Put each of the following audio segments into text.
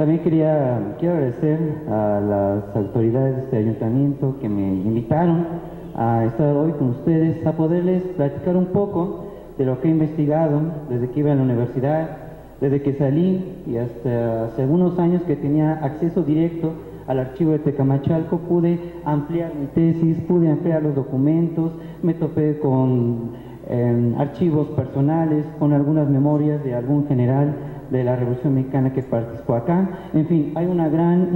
También quiero agradecer a las autoridades de este ayuntamiento que me invitaron a estar hoy con ustedes, a poderles platicar un poco de lo que he investigado desde que iba a la universidad, desde que salí y hasta hace algunos años que tenía acceso directo al archivo de Tecamachalco. Pude ampliar mi tesis, pude ampliar los documentos, me topé con archivos personales, con algunas memorias de algún general de la Revolución Mexicana que participó acá. En fin, hay una gran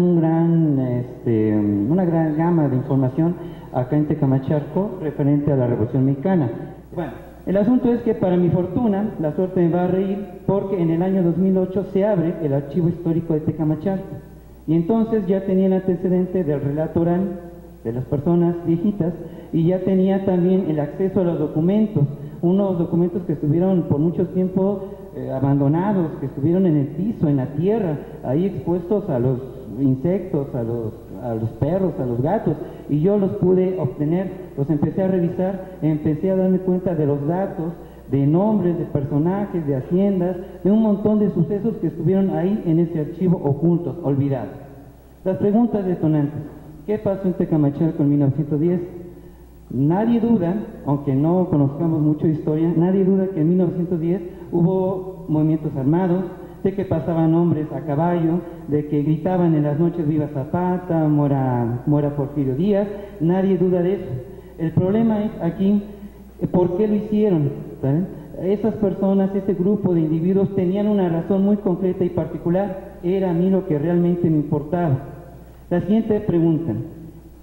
gama de información acá en Tecamachalco referente a la Revolución Mexicana. Bueno, el asunto es que para mi fortuna, la suerte me va a reír, porque en el año 2008 se abre el archivo histórico de Tecamachalco, y entonces ya tenía el antecedente del relato oral de las personas viejitas, y ya tenía también el acceso a los documentos, unos documentos que estuvieron por mucho tiempo abandonados, que estuvieron en el piso, en la tierra, ahí expuestos a los insectos, a los perros, a los gatos, y yo los pude obtener, los empecé a revisar, empecé a darme cuenta de los datos, de nombres, de personajes, de haciendas, de un montón de sucesos que estuvieron ahí en ese archivo ocultos, olvidados. Las preguntas detonantes: ¿qué pasó en Tecamachalco en 1910? Nadie duda, aunque no conozcamos mucho de historia, nadie duda que en 1910 hubo movimientos armados, de que pasaban hombres a caballo, de que gritaban en las noches "Viva Zapata, muera Porfirio Díaz". Nadie duda de eso. El problema es aquí, ¿por qué lo hicieron? ¿Saben? Esas personas, ese grupo de individuos tenían una razón muy concreta y particular. Era a mí lo que realmente me importaba. La siguiente pregunta: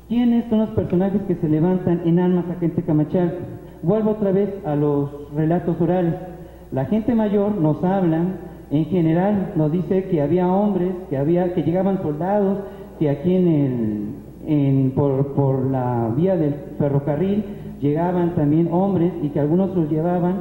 ¿quiénes son los personajes que se levantan en armas acá en Tecamachalco? Vuelvo otra vez a los relatos orales. La gente mayor nos habla, en general nos dice que había hombres, que llegaban soldados, que aquí por la vía del ferrocarril llegaban también hombres, y que algunos los llevaban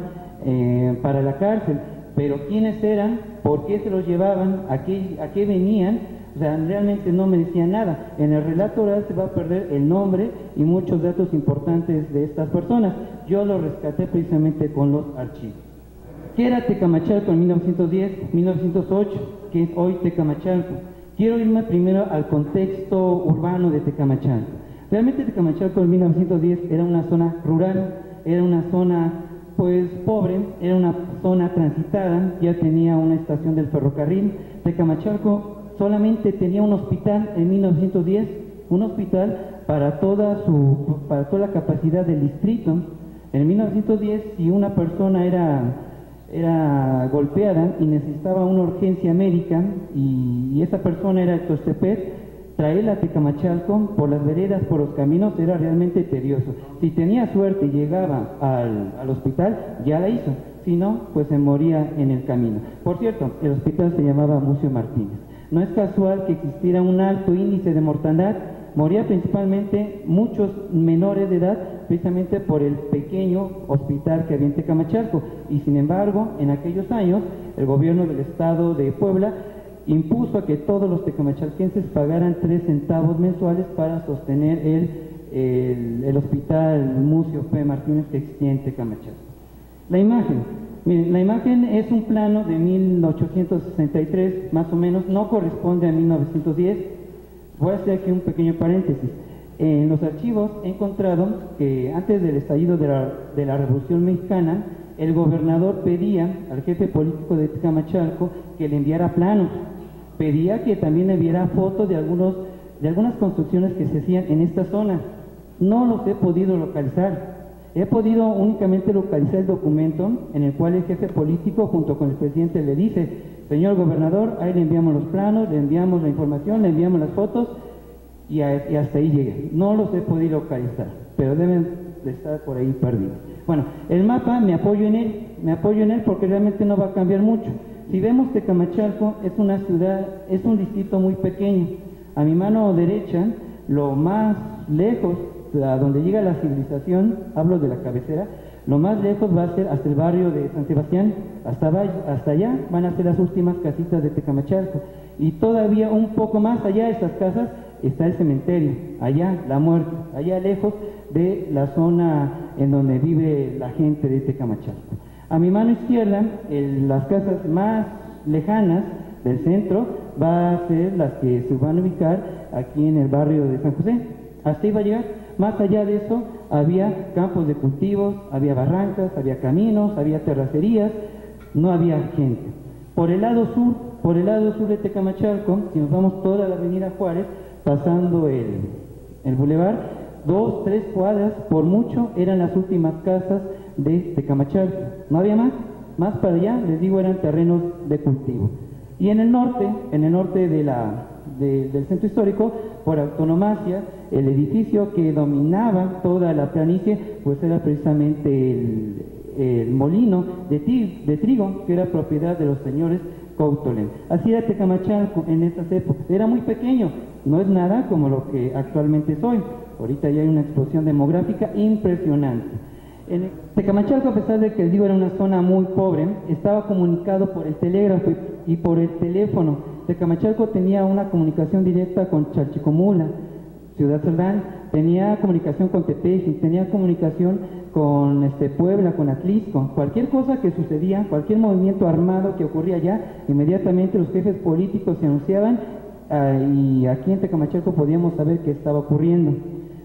para la cárcel. Pero ¿quiénes eran? ¿Por qué se los llevaban? ¿A qué venían? O sea, realmente no me decían nada. En el relato oral se va a perder el nombre y muchos datos importantes de estas personas. Yo lo rescaté precisamente con los archivos. ¿Qué era Tecamachalco en 1910, 1908? ¿Qué es hoy Tecamachalco? Quiero irme primero al contexto urbano de Tecamachalco. Realmente Tecamachalco en 1910 era una zona rural, era una zona pues pobre, era una zona transitada, ya tenía una estación del ferrocarril. Tecamachalco solamente tenía un hospital en 1910, un hospital para toda la capacidad del distrito. En 1910, si una persona era golpeada y necesitaba una urgencia médica, y esa persona era de Tuxtepec, traerla a Tecamachalco por las veredas, por los caminos, era realmente tedioso. Si tenía suerte y llegaba al hospital, ya la hizo; si no, pues se moría en el camino. Por cierto, el hospital se llamaba Mucio Martínez. No es casual que existiera un alto índice de mortandad. Moría principalmente muchos menores de edad, precisamente por el pequeño hospital que había en Tecamachalco. Y sin embargo, en aquellos años, el gobierno del estado de Puebla impuso a que todos los tecamachalquenses pagaran 3 centavos mensuales para sostener el hospital Mucio P. Martínez que existía en Tecamachalco. La imagen. Miren, la imagen es un plano de 1863, más o menos, no corresponde a 1910. Voy a hacer aquí un pequeño paréntesis. En los archivos he encontrado que antes del estallido de la Revolución Mexicana, el gobernador pedía al jefe político de Tecamachalco que le enviara planos, pedía que también le enviara fotos de algunas construcciones que se hacían en esta zona. No los he podido localizar. He podido únicamente localizar el documento en el cual el jefe político junto con el presidente le dice: señor gobernador, ahí le enviamos los planos, le enviamos la información, le enviamos las fotos, y hasta ahí llegué. No los he podido localizar, pero deben de estar por ahí perdidos. Bueno, el mapa me apoyo en él porque realmente no va a cambiar mucho. Si vemos Tecamachalco, es una ciudad, es un distrito muy pequeño. A mi mano derecha, lo más lejos, a donde llega la civilización, hablo de la cabecera, lo más lejos va a ser hasta el barrio de San Sebastián, hasta allá van a ser las últimas casitas de Tecamachalco. Y todavía un poco más allá de esas casas está el cementerio, allá la muerte, allá lejos de la zona en donde vive la gente de Tecamachalco. A mi mano izquierda, las casas más lejanas del centro va a ser las que se van a ubicar aquí en el barrio de San José. Hasta iba a llegar. Más allá de eso, había campos de cultivos, había barrancas, había caminos, había terracerías, no había gente. Por el lado sur de Tecamachalco, si nos vamos toda la avenida Juárez, pasando el bulevar, 2, 3 cuadras, por mucho, eran las últimas casas de Tecamachalco. No había más. Más para allá, les digo, eran terrenos de cultivo. Y en el norte del centro histórico, por antonomasia, el edificio que dominaba toda la planicie, pues era precisamente el molino de trigo, que era propiedad de los señores Coutolen. Así era Tecamachalco en estas épocas. Era muy pequeño, no es nada como lo que actualmente soy. Ahorita ya hay una explosión demográfica impresionante. En Tecamachalco, a pesar de que les digo era una zona muy pobre, estaba comunicado por el telégrafo y por el teléfono. Tecamachalco tenía una comunicación directa con Chalchicomula, Ciudad Cerdán, tenía comunicación con Tepeji, tenía comunicación con Puebla, con Atlisco. Cualquier cosa que sucedía, cualquier movimiento armado que ocurría allá, inmediatamente los jefes políticos se anunciaban y aquí en Tecamachalco podíamos saber qué estaba ocurriendo.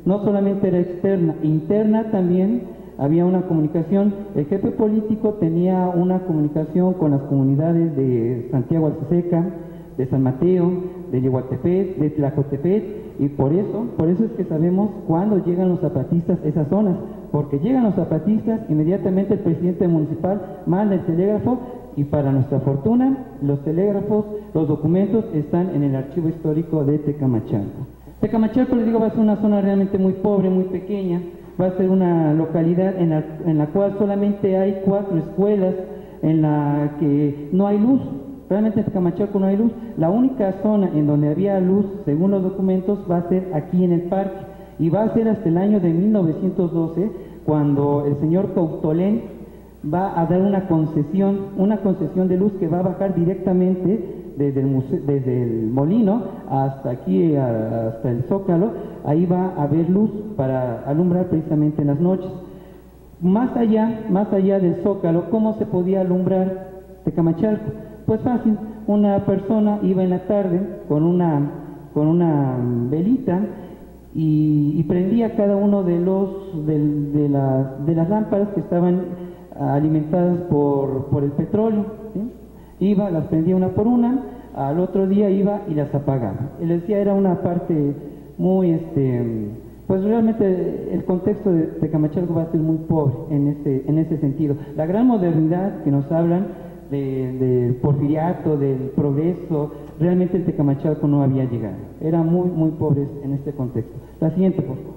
No solamente era externa, interna también. Había una comunicación, el jefe político tenía una comunicación con las comunidades de Santiago Alceseca, de San Mateo, de Yehualtepec, de Tlacotepec, y por eso es que sabemos cuándo llegan los zapatistas a esas zonas, porque llegan los zapatistas, inmediatamente el presidente municipal manda el telégrafo, y para nuestra fortuna, los telégrafos, los documentos están en el archivo histórico de Tecamachalco. Tecamachalco, les digo, va a ser una zona realmente muy pobre, muy pequeña. Va a ser una localidad en la cual solamente hay 4 escuelas, en la que no hay luz. Realmente en Tecamachalco no hay luz. La única zona en donde había luz, según los documentos, va a ser aquí en el parque. Y va a ser hasta el año de 1912, cuando el señor Coutolen va a dar una concesión de luz que va a bajar directamente desde el molino hasta aquí, hasta el Zócalo. Ahí va a haber luz para alumbrar precisamente en las noches. Más allá del Zócalo, ¿cómo se podía alumbrar Tecamachalco? Pues fácil, una persona iba en la tarde con una velita y prendía cada uno de las lámparas que estaban alimentadas por el petróleo, ¿sí? Iba, las prendía una por una, al otro día iba y las apagaba. Él decía, era una parte muy, pues realmente el contexto de Tecamachalco va a ser muy pobre en ese sentido. La gran modernidad que nos hablan del porfiriato, del progreso, realmente en Tecamachalco no había llegado. Era muy, muy pobre en este contexto. La siguiente, por favor.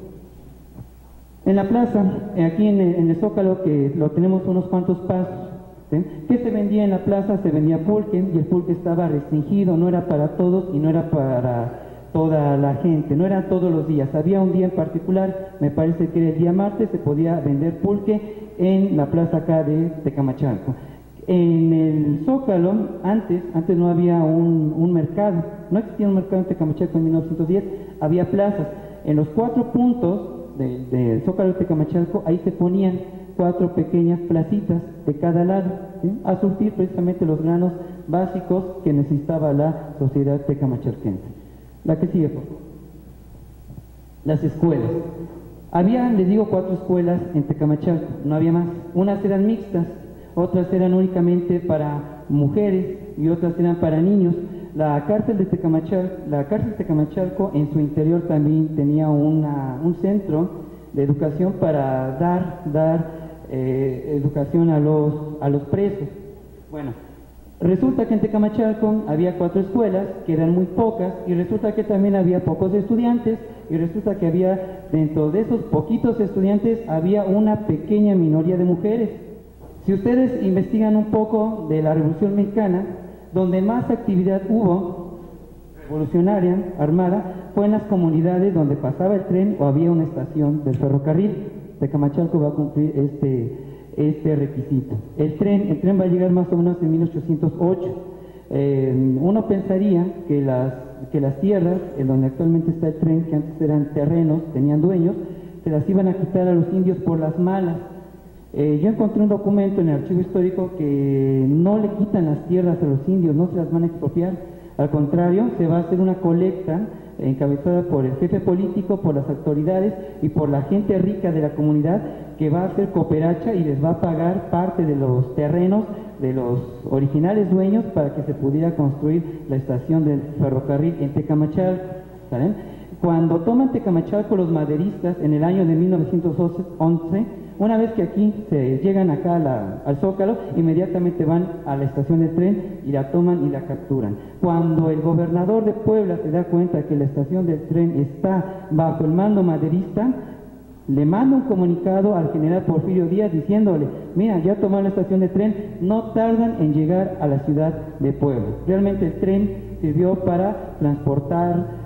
En la plaza, aquí en el Zócalo, que lo tenemos unos cuantos pasos, ¿sí? ¿Qué se vendía en la plaza? Se vendía pulque, y el pulque estaba restringido, no era para todos y no era para toda la gente, no eran todos los días. Había un día en particular, me parece que era el día martes, se podía vender pulque en la plaza acá de Tecamachalco. En el Zócalo, antes no había un mercado, no existía un mercado en Tecamachalco en 1910, había plazas. En los 4 puntos del Zócalo de Tecamachalco, ahí se ponían 4 pequeñas placitas de cada lado, ¿sí? A surtir precisamente los granos básicos que necesitaba la sociedad tecamachalquense. La que sigue, por favor. Las escuelas. Había, les digo, 4 escuelas en Tecamachalco, no había más. Unas eran mixtas, otras eran únicamente para mujeres y otras eran para niños. La cárcel de Tecamachalco en su interior también tenía un centro de educación para dar educación a los presos. Bueno, resulta que en Tecamachalco había 4 escuelas, que eran muy pocas, y resulta que también había pocos estudiantes, y resulta que había, dentro de esos poquitos estudiantes, había una pequeña minoría de mujeres. Si ustedes investigan un poco de la Revolución Mexicana, donde más actividad hubo revolucionaria, armada, fue en las comunidades donde pasaba el tren o había una estación del ferrocarril. Tecamachalco va a cumplir este requisito. El tren va a llegar más o menos en 1808. Uno pensaría que las tierras en donde actualmente está el tren, que antes eran terrenos, tenían dueños, se las iban a quitar a los indios por las malas. Yo encontré un documento en el archivo histórico que no le quitan las tierras a los indios, no se las van a expropiar. Al contrario, se va a hacer una colecta encabezada por el jefe político, por las autoridades y por la gente rica de la comunidad, que va a hacer cooperacha y les va a pagar parte de los terrenos de los originales dueños para que se pudiera construir la estación del ferrocarril en Tecamachalco. ¿Saben? Cuando toman Tecamachalco los maderistas en el año de 1911, una vez que aquí se llegan acá al Zócalo, inmediatamente van a la estación de tren y la toman y la capturan. Cuando el gobernador de Puebla se da cuenta que la estación del tren está bajo el mando maderista, le manda un comunicado al general Porfirio Díaz diciéndole: mira, ya tomaron la estación de tren, no tardan en llegar a la ciudad de Puebla. Realmente el tren sirvió para transportar,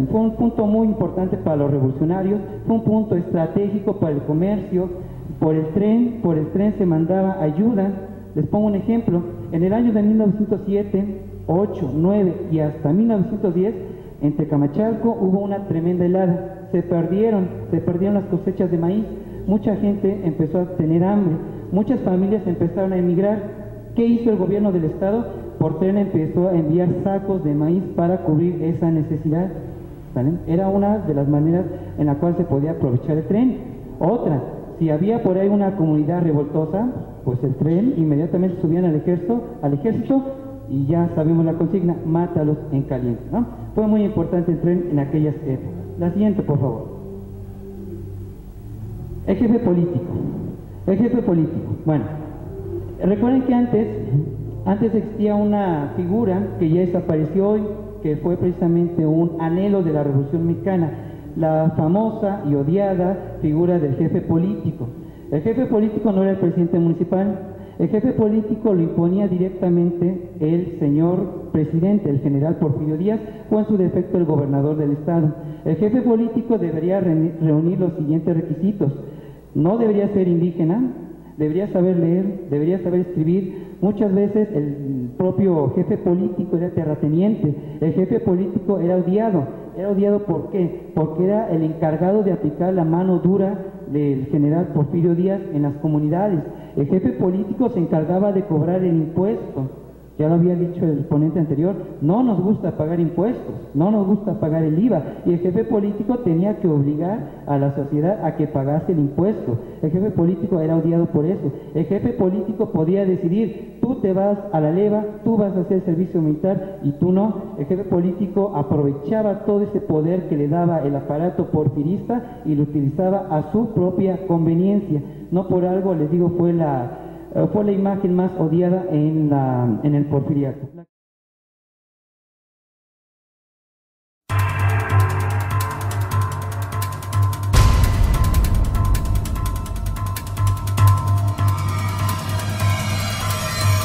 fue un punto muy importante para los revolucionarios, fue un punto estratégico para el comercio. Por el tren se mandaba ayuda. Les pongo un ejemplo: en el año de 1907, 8, 9 y hasta 1910, en Tecamachalco hubo una tremenda helada. Se perdieron las cosechas de maíz, mucha gente empezó a tener hambre, muchas familias empezaron a emigrar. ¿Qué hizo el gobierno del estado? Por tren empezó a enviar sacos de maíz para cubrir esa necesidad. ¿Vale? Era una de las maneras en la cual se podía aprovechar el tren. Otra, si había por ahí una comunidad revoltosa, pues el tren inmediatamente subían al ejército y ya sabemos la consigna: mátalos en caliente, ¿no? Fue muy importante el tren en aquellas épocas. La siguiente, por favor. El jefe político. Bueno, recuerden que antes existía una figura que ya desapareció hoy, que fue precisamente un anhelo de la Revolución Mexicana, la famosa y odiada figura del jefe político. El jefe político no era el presidente municipal, el jefe político lo imponía directamente el señor presidente, el general Porfirio Díaz, o en su defecto el gobernador del estado. El jefe político debería reunir los siguientes requisitos: no debería ser indígena, debería saber leer, debería saber escribir. Muchas veces el propio jefe político era terrateniente, el jefe político era odiado. ¿Por qué? Porque era el encargado de aplicar la mano dura del general Porfirio Díaz en las comunidades. El jefe político se encargaba de cobrar el impuesto. Ya lo había dicho el ponente anterior, no nos gusta pagar impuestos, no nos gusta pagar el IVA, y el jefe político tenía que obligar a la sociedad a que pagase el impuesto. El jefe político era odiado por eso. El jefe político podía decidir: tú te vas a la leva, tú vas a hacer servicio militar y tú no. El jefe político aprovechaba todo ese poder que le daba el aparato porfirista y lo utilizaba a su propia conveniencia. No por algo, les digo, fue la imagen más odiada en el porfiriato.